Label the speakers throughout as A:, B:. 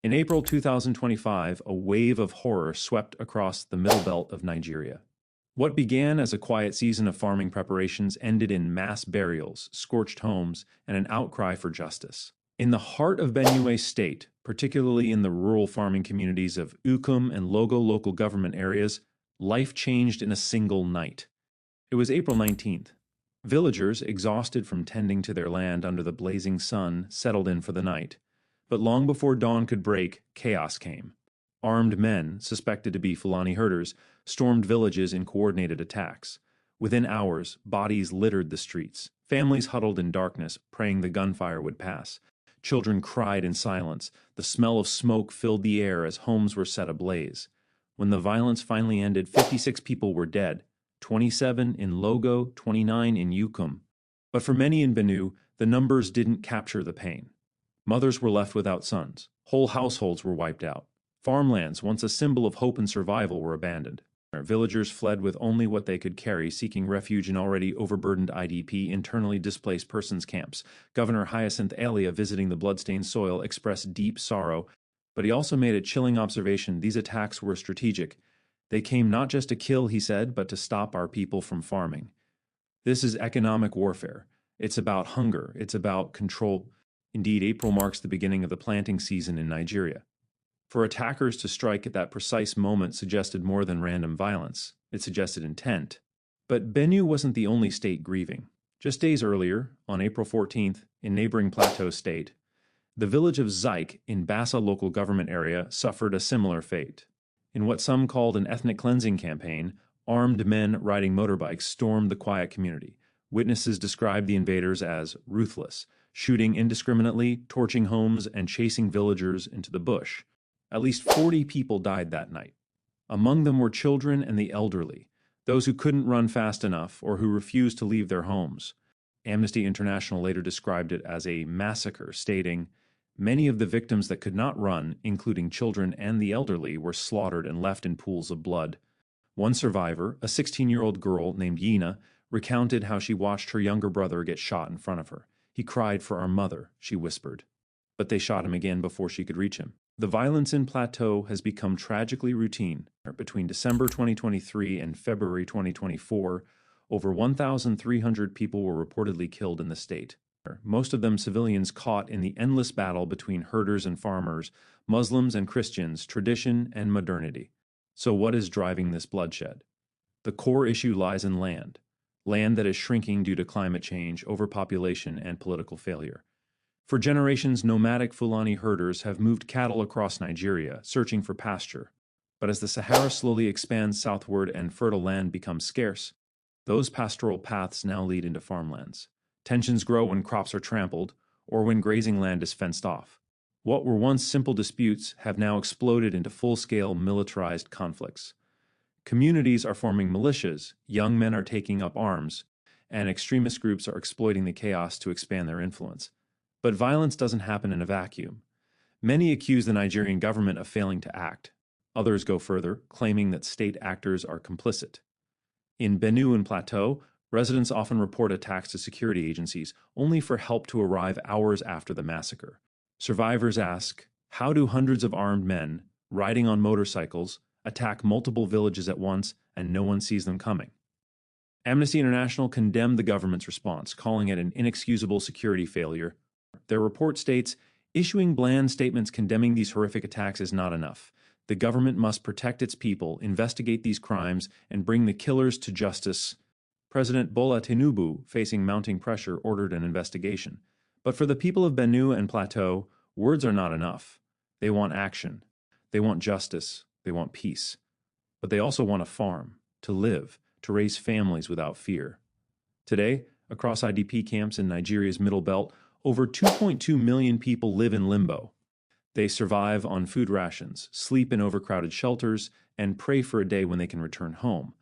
A: In April 2025, a wave of horror swept across the middle belt of Nigeria. What began as a quiet season of farming preparations ended in mass burials, scorched homes, and an outcry for justice. In the heart of Benue State, particularly in the rural farming communities of Ukum and Logo local government areas, life changed in a single night. It was April 19th. Villagers, exhausted from tending to their land under the blazing sun, settled in for the night. But long before dawn could break, chaos came. Armed men, suspected to be Fulani herders, stormed villages in coordinated attacks. Within hours, bodies littered the streets. Families huddled in darkness, praying the gunfire would pass. Children cried in silence. The smell of smoke filled the air as homes were set ablaze. When the violence finally ended, 56 people were dead, 27 in Logo, 29 in Ukum. But for many in Benue, the numbers didn't capture the pain. Mothers were left without sons. Whole households were wiped out. Farmlands, once a symbol of hope and survival, were abandoned. Villagers fled with only what they could carry, seeking refuge in already overburdened IDP, internally displaced persons camps. Governor Hyacinth Elia, visiting the bloodstained soil, expressed deep sorrow, but he also made a chilling observation: these attacks were strategic. They came not just to kill, he said, but to stop our people from farming. This is economic warfare. It's about hunger. It's about control. Indeed, April marks the beginning of the planting season in Nigeria. For attackers to strike at that precise moment suggested more than random violence. It suggested intent. But Benue wasn't the only state grieving. Just days earlier, on April 14th, in neighboring Plateau State, the village of Zik in Bassa local government area suffered a similar fate. In what some called an ethnic cleansing campaign, armed men riding motorbikes stormed the quiet community. Witnesses described the invaders as ruthless, shooting indiscriminately, torching homes, and chasing villagers into the bush. At least 40 people died that night. Among them were children and the elderly, those who couldn't run fast enough or who refused to leave their homes. Amnesty International later described it as a massacre, stating, "Many of the victims that could not run, including children and the elderly, were slaughtered and left in pools of blood." One survivor, a 16-year-old girl named Yina, recounted how she watched her younger brother get shot in front of her. "He cried for our mother," she whispered. But they shot him again before she could reach him. The violence in Plateau has become tragically routine. Between December 2023 and February 2024, over 1,300 people were reportedly killed in the state. Most of them civilians caught in the endless battle between herders and farmers, Muslims and Christians, tradition and modernity. So what is driving this bloodshed? The core issue lies in land. Land that is shrinking due to climate change, overpopulation, and political failure. For generations, nomadic Fulani herders have moved cattle across Nigeria, searching for pasture. But as the Sahara slowly expands southward and fertile land becomes scarce, those pastoral paths now lead into farmlands. Tensions grow when crops are trampled, or when grazing land is fenced off. What were once simple disputes have now exploded into full-scale militarized conflicts. Communities are forming militias, young men are taking up arms, and extremist groups are exploiting the chaos to expand their influence. But violence doesn't happen in a vacuum. Many accuse the Nigerian government of failing to act. Others go further, claiming that state actors are complicit. In Benue and Plateau, residents often report attacks to security agencies, only for help to arrive hours after the massacre. Survivors ask, how do hundreds of armed men, riding on motorcycles, attack multiple villages at once and no one sees them coming? Amnesty International condemned the government's response, calling it an inexcusable security failure. Their report states, issuing bland statements condemning these horrific attacks is not enough. The government must protect its people, investigate these crimes, and bring the killers to justice. President Bola Tinubu, facing mounting pressure, ordered an investigation. But for the people of Benue and Plateau, words are not enough. They want action. They want justice. They want peace. But they also want a farm, to live, to raise families without fear. Today, across IDP camps in Nigeria's Middle Belt, over 2.2 million people live in limbo. They survive on food rations, sleep in overcrowded shelters, and pray for a day when they can return home.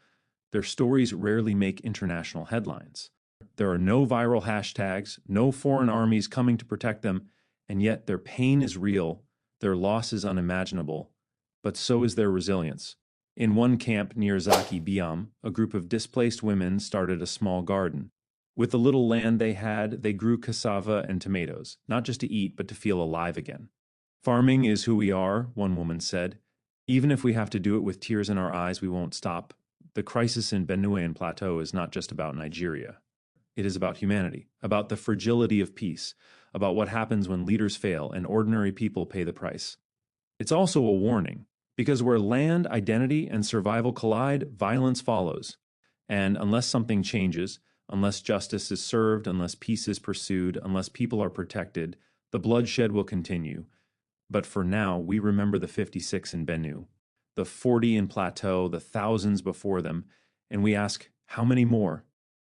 A: Their stories rarely make international headlines. There are no viral hashtags, no foreign armies coming to protect them, and yet their pain is real, their loss is unimaginable, but so is their resilience. In one camp near Zaki Biam, a group of displaced women started a small garden. With the little land they had, they grew cassava and tomatoes, not just to eat, but to feel alive again. Farming is who we are, one woman said. Even if we have to do it with tears in our eyes, we won't stop. The crisis in Benue and Plateau is not just about Nigeria. It is about humanity, about the fragility of peace, about what happens when leaders fail and ordinary people pay the price. It's also a warning, because where land, identity, and survival collide, violence follows. And unless something changes, unless justice is served, unless peace is pursued, unless people are protected, the bloodshed will continue. But for now, we remember the 56 in Benue, the 40 in Plateau, the thousands before them, and we ask, how many more?